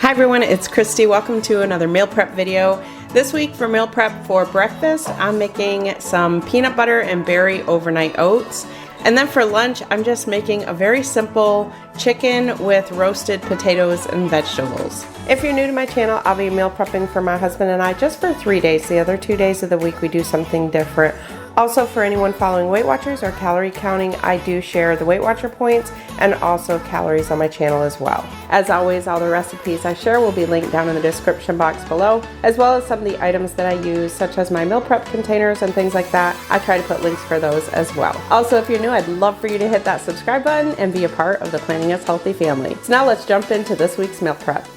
Hi everyone, it's Kristi. Welcome to another meal prep video. This week for meal prep for breakfast, I'm making some peanut butter and berry overnight oats. And then for lunch, I'm just making a very simple chicken with roasted potatoes and vegetables. If you're new to my channel, I'll be meal prepping for my husband and I just for 3 days. The other 2 days of the week, we do something different. Also, for anyone following Weight Watchers or calorie counting, I do share the Weight Watcher points and also calories on my channel as well. As always, all the recipes I share will be linked down in the description box below, as well as some of the items that I use, such as my meal prep containers and things like that. I try to put links for those as well. Also, if you're new, I'd love for you to hit that subscribe button and be a part of the Planning Us Healthy family. So now let's jump into this week's meal prep.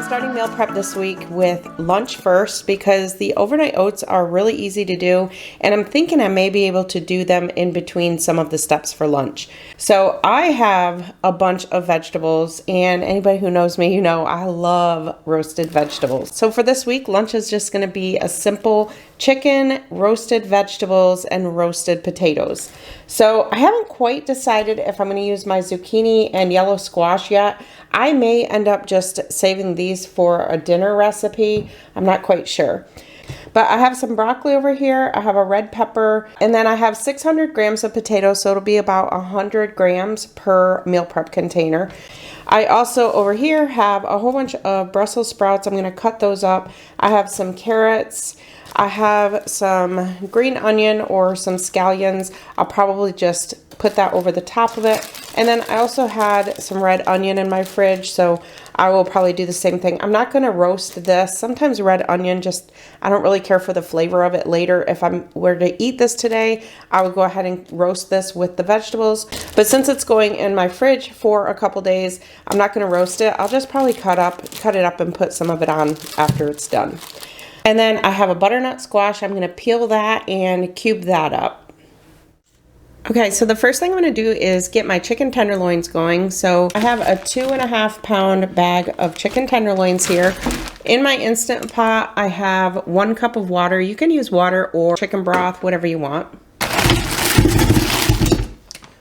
Starting meal prep this week with lunch first because the overnight oats are really easy to do, and I'm thinking I may be able to do them in between some of the steps for lunch. So I have a bunch of vegetables, and anybody who knows me, you know I love roasted vegetables. So for this week, lunch is just going to be a simple chicken, roasted vegetables, and roasted potatoes. So I haven't quite decided if I'm going to use my zucchini and yellow squash yet. I may end up just saving these for a dinner recipe. I'm not quite sure. But I have some broccoli over here. I have a red pepper, and then I have 600 grams of potatoes, so it'll be about 100 grams per meal prep container. I also over here have a whole bunch of Brussels sprouts. I'm going to cut those up. I have some carrots. I have some green onion or some scallions. I'll probably just put that over the top of it. And then I also had some red onion in my fridge, so I will probably do the same thing. I'm not going to roast this. Sometimes red onion, I don't really care for the flavor of it later. If I were to eat this today, I would go ahead and roast this with the vegetables. But since it's going in my fridge for a couple days, I'm not going to roast it. I'll just probably cut it up and put some of it on after it's done. And then I have a butternut squash. I'm going to peel that and cube that up. Okay, so the first thing I'm going to do is get my chicken tenderloins going. So I have a 2.5 pound bag of chicken tenderloins here. In my Instant Pot, I have 1 cup of water. You can use water or chicken broth, whatever you want.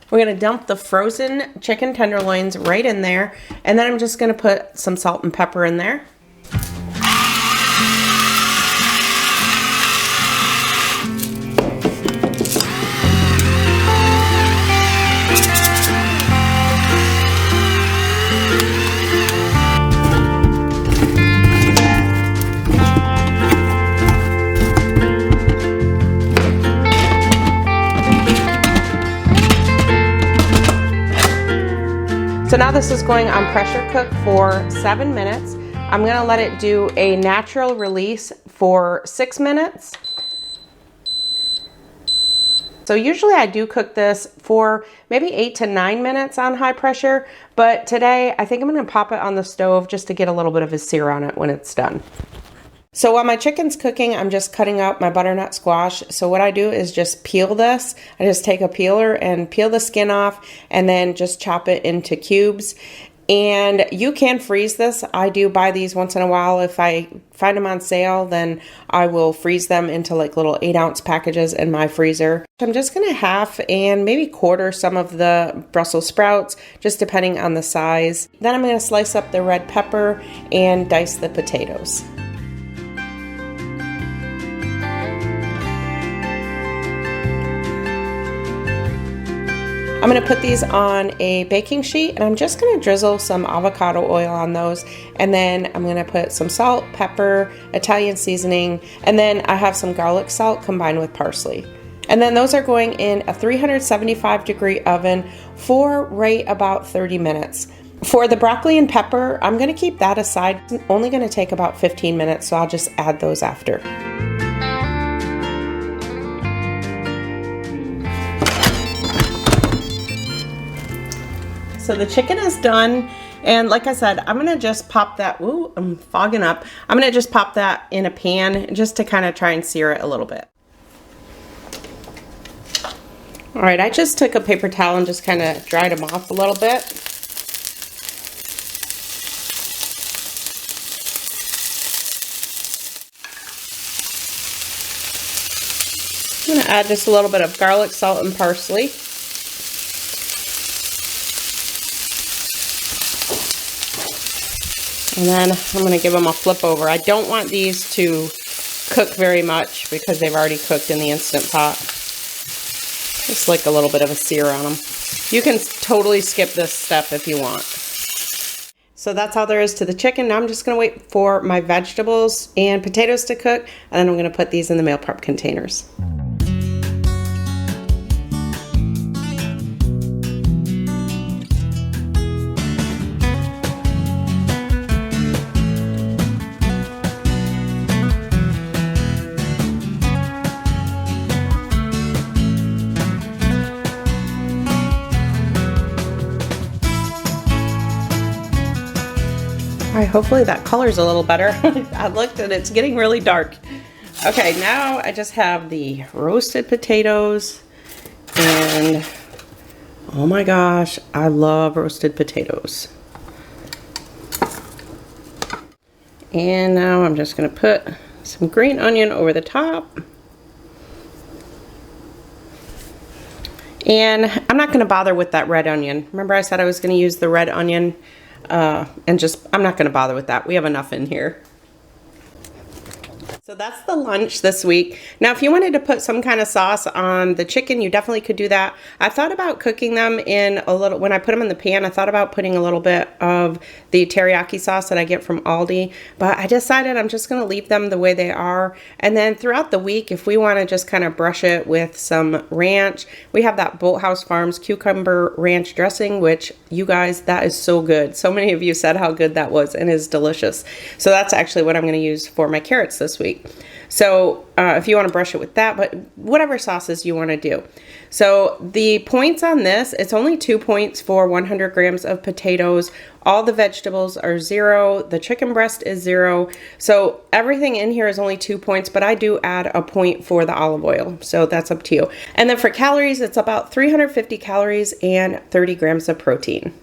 We're going to dump the frozen chicken tenderloins right in there. And then I'm just going to put some salt and pepper in there. So now this is going on pressure cook for 7 minutes. I'm going to let it do a natural release for 6 minutes. So usually I do cook this for maybe 8 to 9 minutes on high pressure, but today I think I'm going to pop it on the stove just to get a little bit of a sear on it when it's done. So while my chicken's cooking, I'm just cutting out my butternut squash. So what I do is just peel this. I just take a peeler and peel the skin off and then just chop it into cubes. And you can freeze this. I do buy these once in a while. If I find them on sale, then I will freeze them into like little 8-ounce packages in my freezer. I'm just going to half and maybe quarter some of the Brussels sprouts, just depending on the size. Then I'm going to slice up the red pepper and dice the potatoes. I'm going to put these on a baking sheet, and I'm just going to drizzle some avocado oil on those, and then I'm going to put some salt, pepper, Italian seasoning, and then I have some garlic salt combined with parsley. And then those are going in a 375-degree oven for right about 30 minutes. For the broccoli and pepper, I'm going to keep that aside. It's only going to take about 15 minutes, so I'll just add those after. So the chicken is done, and like I said, I'm gonna just pop that, ooh, I'm fogging up. I'm gonna just pop that in a pan just to kind of try and sear it a little bit. All right, I just took a paper towel and just kind of dried them off a little bit. I'm going to add just a little bit of garlic, salt, and parsley. And then I'm going to give them a flip over. I don't want these to cook very much because they've already cooked in the Instant Pot. Just like a little bit of a sear on them. You can totally skip this step if you want. So that's all there is to the chicken. Now I'm just going to wait for my vegetables and potatoes to cook, and then I'm going to put these in the meal prep containers. All right, hopefully that color's a little better. I looked and it's getting really dark. Okay, now I just have the roasted potatoes, and oh my gosh, I love roasted potatoes. And now I'm just gonna put some green onion over the top. And I'm not gonna bother with that red onion. Remember I said I was gonna use the red onion? I'm not going to bother with that. We have enough in here. So that's the lunch this week. Now, if you wanted to put some kind of sauce on the chicken, you definitely could do that. I thought about cooking them in a little, when I put them in the pan, I thought about putting a little bit of the teriyaki sauce that I get from Aldi, but I decided I'm just going to leave them the way they are. And then throughout the week, if we want to just kind of brush it with some ranch, we have that Bolthouse Farms cucumber ranch dressing, which you guys, that is so good. So many of you said how good that was and is delicious. So that's actually what I'm going to use for my carrots this week. So if you want to brush it with that, but whatever sauces you want to do. So the points on this, it's only 2 points for 100 grams of potatoes. All the vegetables are 0. The chicken breast is 0. So everything in here is only 2 points, but I do add a point for the olive oil. So that's up to you. And then for calories, it's about 350 calories and 30 grams of protein.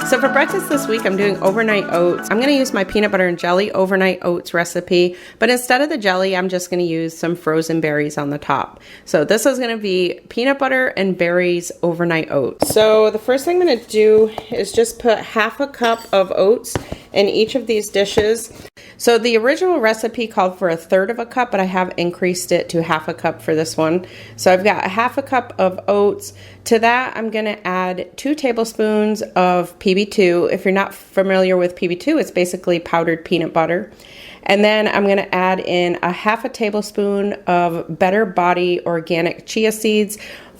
So for breakfast this week, I'm doing overnight oats. I'm going to use my peanut butter and jelly overnight oats recipe, but instead of the jelly, I'm just going to use some frozen berries on the top. So this is going to be peanut butter and berries overnight oats. So the first thing I'm going to do is just put half a cup of oats in each of these dishes. So the original recipe called for 1/3 of a cup, but I have increased it to half a cup for this one. So I've got half a cup of oats. To that, I'm going to add 2 tablespoons of PB2. If you're not familiar with PB2, it's basically powdered peanut butter. And then I'm going to add in a half a tablespoon of Better Body organic chia seeds.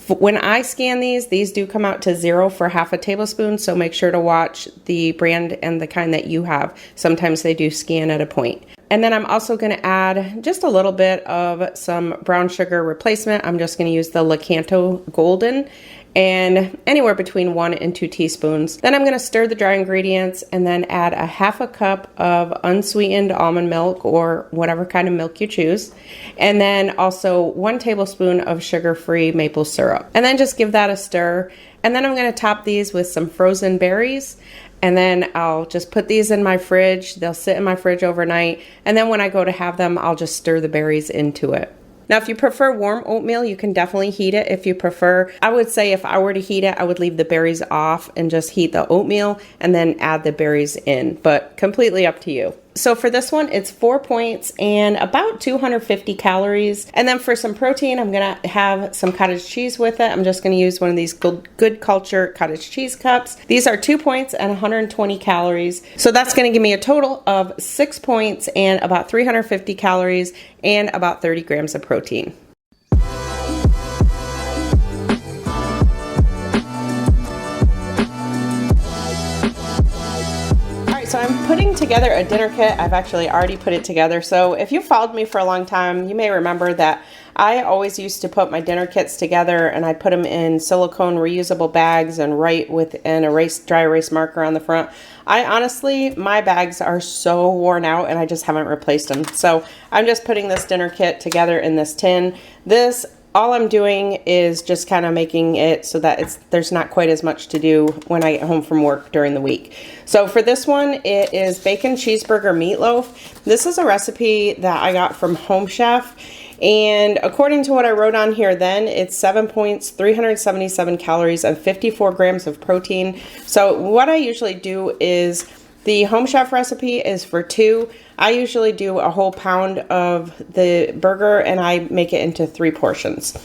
When I scan these do come out to 0 for half a tablespoon, so make sure to watch the brand and the kind that you have. Sometimes they do scan at a point. And then I'm also going to add just a little bit of some brown sugar replacement. I'm just going to use the Lakanto Golden, and anywhere between 1 and 2 teaspoons. Then I'm going to stir the dry ingredients and then add a half a cup of unsweetened almond milk or whatever kind of milk you choose. And then also 1 tablespoon of sugar-free maple syrup. And then just give that a stir. And then I'm going to top these with some frozen berries. And then I'll just put these in my fridge. They'll sit in my fridge overnight. And then when I go to have them, I'll just stir the berries into it. Now, if you prefer warm oatmeal, you can definitely heat it if you prefer. I would say if I were to heat it, I would leave the berries off and just heat the oatmeal and then add the berries in, but completely up to you. So for this one, it's 4 points and about 250 calories. And then for some protein, I'm going to have some cottage cheese with it. I'm just going to use one of these Good Culture cottage cheese cups. These are 2 points and 120 calories. So that's going to give me a total of 6 points and about 350 calories and about 30 grams of protein. So I'm putting together a dinner kit. I've actually already put it together. So if you followed me for a long time, you may remember that I always used to put my dinner kits together and I'd put them in silicone reusable bags and write with an dry erase marker on the front. Honestly, my bags are so worn out and I just haven't replaced them. So I'm just putting this dinner kit together in this tin. This all I'm doing is just kind of making it so that there's not quite as much to do when I get home from work during the week. So for this one, it is bacon cheeseburger meatloaf. This is a recipe that I got from Home Chef. And according to what I wrote on here then, it's 7 points, 377 calories, and 54 grams of protein. So what I usually do is, the Home Chef recipe is for 2. I usually do a whole pound of the burger and I make it into 3 portions.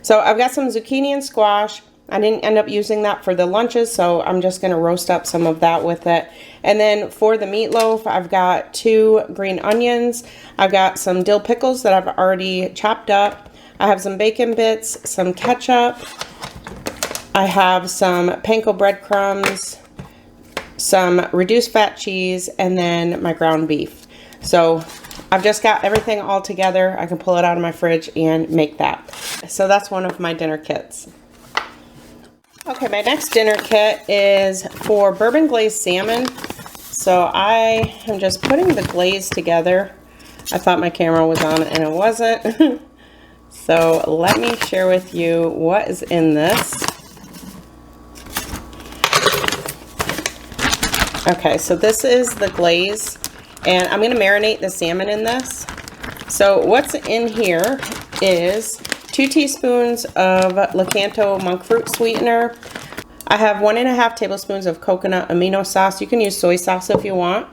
So I've got some zucchini and squash. I didn't end up using that for the lunches, so I'm just going to roast up some of that with it. And then for the meatloaf, I've got 2 green onions. I've got some dill pickles that I've already chopped up. I have some bacon bits, some ketchup. I have some panko breadcrumbs, some reduced fat cheese, and then my ground beef. So I've just got everything all together. I can pull it out of my fridge and make that. So that's one of my dinner kits. Okay, my next dinner kit is for bourbon glazed salmon. So I am just putting the glaze together. I thought my camera was on and it wasn't. So let me share with you what is in this. Okay, so this is the glaze, and I'm going to marinate the salmon in this. So what's in here is 2 teaspoons of Lakanto monk fruit sweetener. I have 1.5 tablespoons of coconut amino sauce. You can use soy sauce if you want.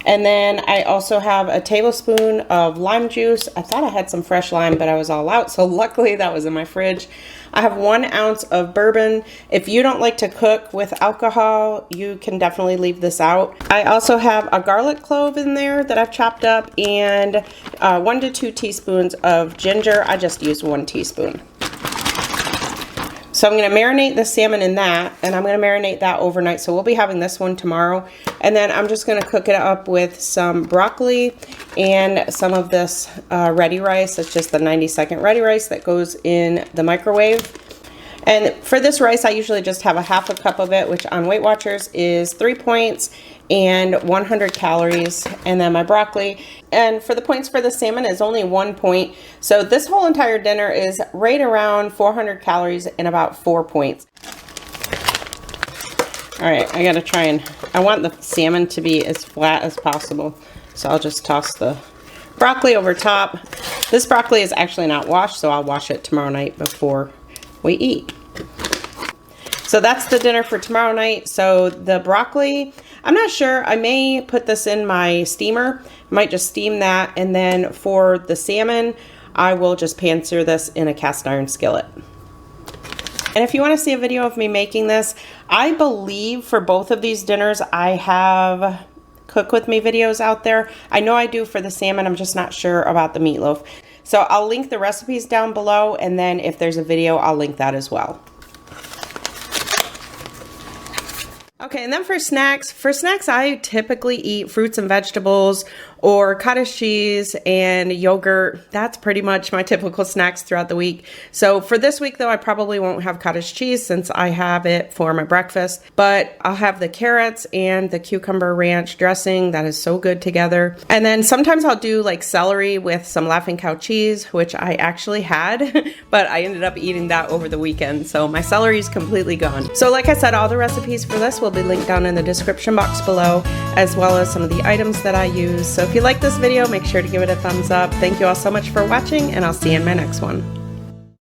And then I also have a tablespoon of lime juice. I thought I had some fresh lime, but I was all out, so luckily that was in my fridge. I have 1 ounce of bourbon. If you don't like to cook with alcohol, you can definitely leave this out. I also have a garlic clove in there that I've chopped up, and 1 to 2 teaspoons of ginger. I just used 1 teaspoon. So I'm going to marinate the salmon in that, and I'm going to marinate that overnight. So we'll be having this one tomorrow. And then I'm just going to cook it up with some broccoli and some of this ready rice. It's just the 90-second ready rice that goes in the microwave. And for this rice, I usually just have a 1/2 cup of it, which on Weight Watchers is 3 points and 100 calories. And then my broccoli. And for the points for the salmon is only 1 point. So this whole entire dinner is right around 400 calories and about 4 points. All right, I gotta try and, I want the salmon to be as flat as possible. So I'll just toss the broccoli over top. This broccoli is actually not washed, so I'll wash it tomorrow night before we eat. So that's the dinner for tomorrow night. So the broccoli, I'm not sure. I may put this in my steamer. I might just steam that. And then for the salmon, I will just pan sear this in a cast iron skillet. And if you want to see a video of me making this, I believe for both of these dinners, I have cook with me videos out there. I know I do for the salmon. I'm just not sure about the meatloaf. So I'll link the recipes down below, and then if there's a video, I'll link that as well. Okay, and then for snacks, I typically eat fruits and vegetables or cottage cheese and yogurt. That's pretty much my typical snacks throughout the week. So for this week though, I probably won't have cottage cheese since I have it for my breakfast, but I'll have the carrots and the cucumber ranch dressing. That is so good together. And then sometimes I'll do like celery with some Laughing Cow cheese, which I actually had, but I ended up eating that over the weekend. So my celery is completely gone. So like I said, all the recipes for this will be linked down in the description box below, as well as some of the items that I use. So if you like this video, make sure to give it a thumbs up. Thank you all so much for watching, and I'll see you in my next one.